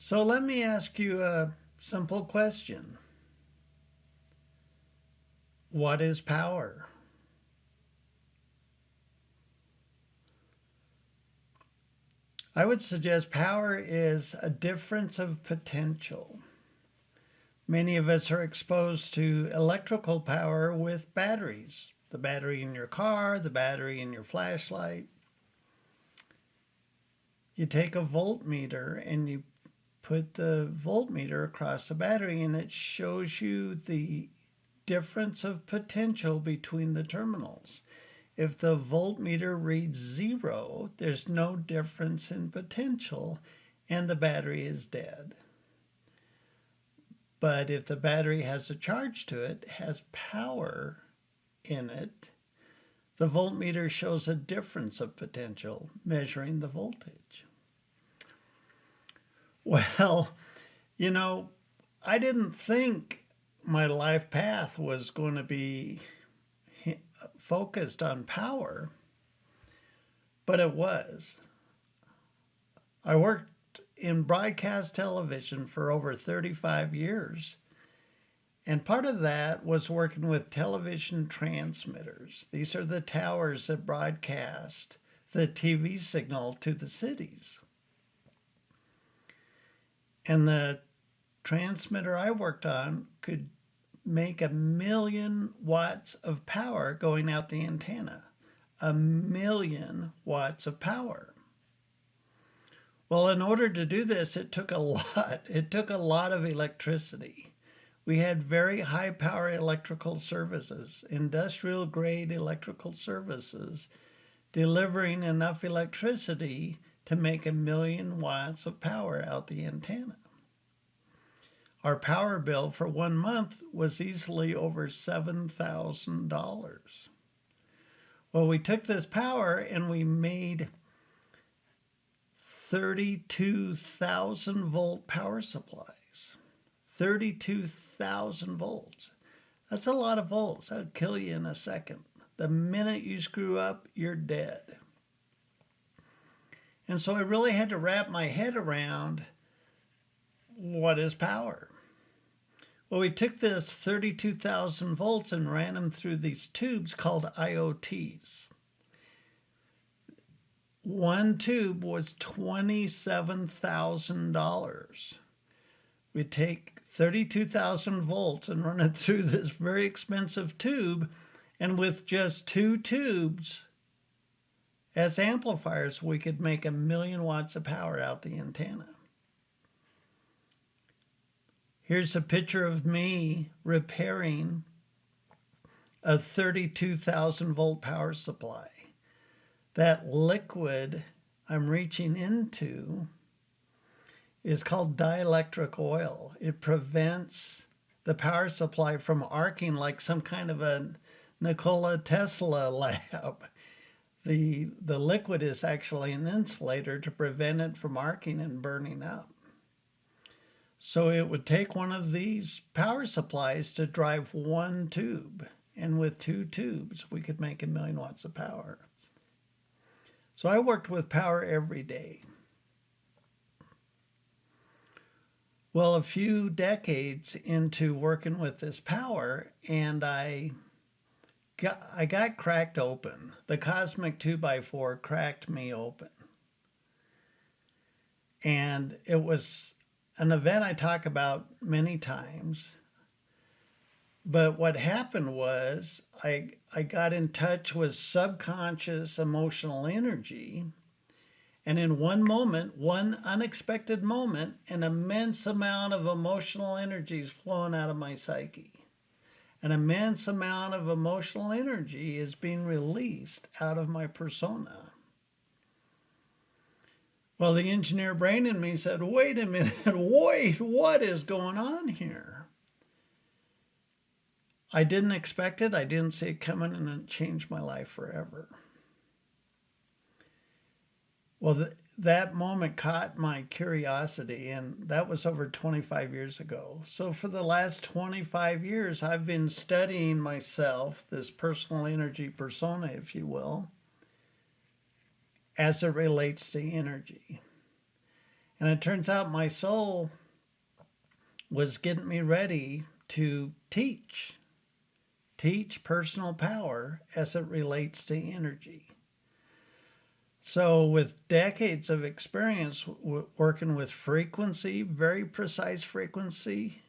So let me ask you a simple question. What is power? I would suggest power is a difference of potential. Many of us are exposed to electrical power with batteries. The battery in your car, the battery in your flashlight. You take a voltmeter and you put the voltmeter across the battery and it shows you the difference of potential between the terminals. If the voltmeter reads 0, there's no difference in potential and the battery is dead. But if the battery has a charge to it, has power in it, the voltmeter shows a difference of potential measuring the voltage. Well, you know, I didn't think my life path was going to be focused on power, but it was. I worked in broadcast television for over 35 years. And part of that was working with television transmitters. These are the towers that broadcast the TV signal to the cities. And the transmitter I worked on could make 1,000,000 watts of power going out the antenna. 1,000,000 watts of power. Well, in order to do this, it took a lot. It took a lot of electricity. We had very high power electrical services, industrial grade electrical services, delivering enough electricity to make 1,000,000 watts of power out the antenna. Our power bill for 1 month was easily over $7,000. Well, we took this power and we made 32,000 volt power supplies. 32,000 volts. That's a lot of volts. That would kill you in a second. The minute you screw up, you're dead. And so I really had to wrap my head around what is power. Well, we took this 32,000 volts and ran them through these tubes called IoTs. One tube was $27,000. We take 32,000 volts and run it through this very expensive tube, and with just 2 tubes as amplifiers, we could make 1,000,000 watts of power out the antenna. Here's a picture of me repairing a 32,000 volt power supply. That liquid I'm reaching into is called dielectric oil. It prevents the power supply from arcing like some kind of a Nikola Tesla lab. The liquid is actually an insulator to prevent it from arcing and burning up. So it would take one of these power supplies to drive one tube. And with 2 tubes, we could make 1,000,000 watts of power. So I worked with power every day. Well, a few decades into working with this power, and I got cracked open. The cosmic 2x4 cracked me open. And it was an event I talk about many times. But what happened was I got in touch with subconscious emotional energy. And in one moment, one unexpected moment, an immense amount of emotional energy is flowing out of my psyche. An immense amount of emotional energy is being released out of my persona. Well, the engineer brain in me said, wait a minute, wait, what is going on here? I didn't expect it. I didn't see it coming, and it changed my life forever. Well, that moment caught my curiosity, and that was over 25 years ago. So for the last 25 years, I've been studying myself, this personal energy persona, if you will, as it relates to energy. And it turns out my soul was getting me ready to teach personal power as it relates to energy. So, with decades of experience working with frequency, very precise frequency,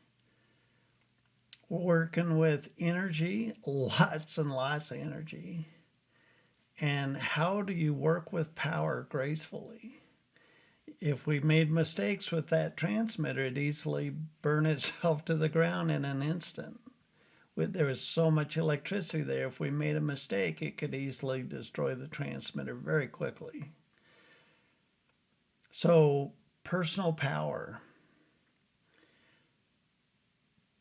working with energy, lots and lots of energy, and how do you work with power gracefully? If we made mistakes with that transmitter, it'd easily burn itself to the ground in an instant. There was so much electricity there. If we made a mistake, it could easily destroy the transmitter very quickly. So, personal power.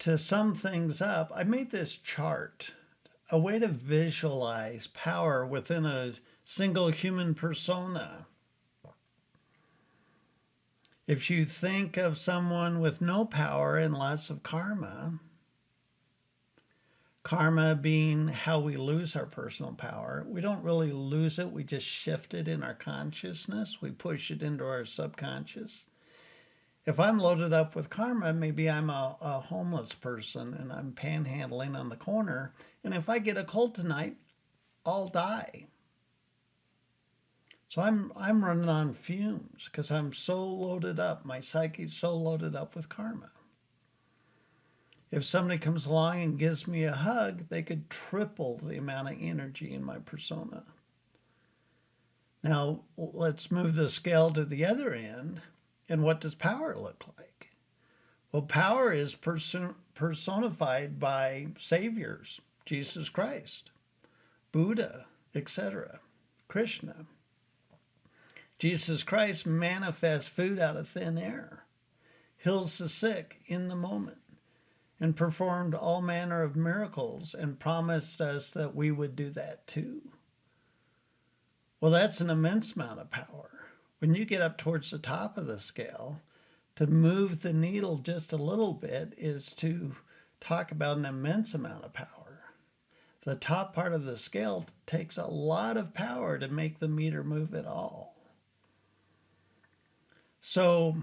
To sum things up, I made this chart, a way to visualize power within a single human persona. If you think of someone with no power and lots of karma, karma being how we lose our personal power, we don't really lose it, we just shift it in our consciousness, we push it into our subconscious. If I'm loaded up with karma, maybe I'm a homeless person and I'm panhandling on the corner, and if I get a cold tonight, I'll die. So I'm running on fumes because I'm so loaded up. My psyche's so loaded up with karma. If somebody comes along and gives me a hug, they could triple the amount of energy in my persona. Now, let's move the scale to the other end. And what does power look like? Well, power is personified by saviors, Jesus Christ, Buddha, etc., Krishna. Jesus Christ manifests food out of thin air, heals the sick in the moment, and performed all manner of miracles and promised us that we would do that too. Well, that's an immense amount of power. When you get up towards the top of the scale, to move the needle just a little bit is to talk about an immense amount of power. The top part of the scale takes a lot of power to make the meter move at all. So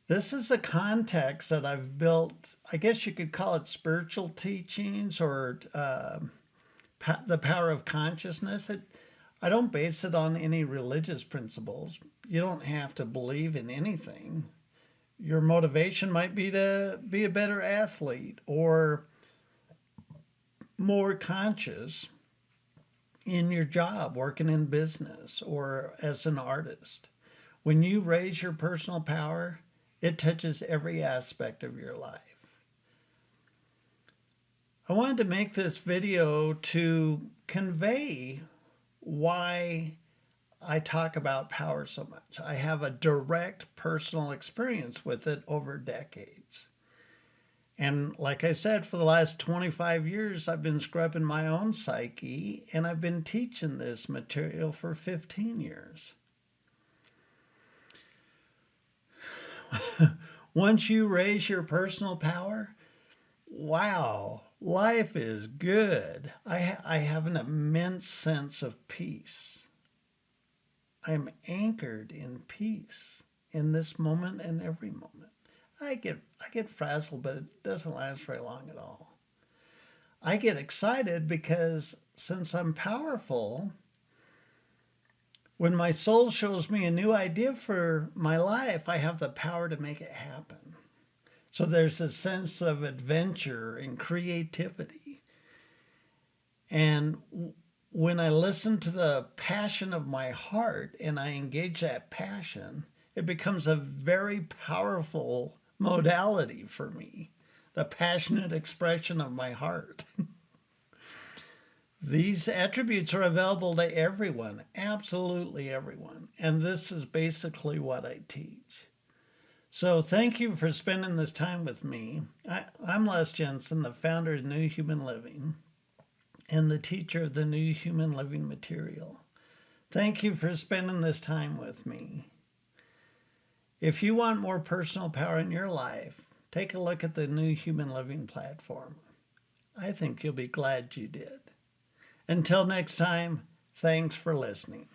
this is a context that I've built, I guess you could call it spiritual teachings or the power of consciousness. I don't base it on any religious principles. You don't have to believe in anything. Your motivation might be to be a better athlete or more conscious in your job, working in business, or as an artist. When you raise your personal power, it touches every aspect of your life. I wanted to make this video to convey why I talk about power so much. I have a direct personal experience with it over decades. And like I said, for the last 25 years, I've been scrubbing my own psyche, and I've been teaching this material for 15 years. Once you raise your personal power, wow, life is good. I have an immense sense of peace. I'm anchored in peace in this moment and every moment. I get frazzled, but it doesn't last very long at all. I get excited because since I'm powerful, when my soul shows me a new idea for my life, I have the power to make it happen. So there's a sense of adventure and creativity. And when I listen to the passion of my heart and I engage that passion, it becomes a very powerful modality for me, the passionate expression of my heart. These attributes are available to everyone, absolutely everyone. And this is basically what I teach. So thank you for spending this time with me. I'm Les Jensen, the founder of New Human Living and the teacher of the New Human Living material. Thank you for spending this time with me. If you want more personal power in your life, take a look at the New Human Living platform. I think you'll be glad you did. Until next time, thanks for listening.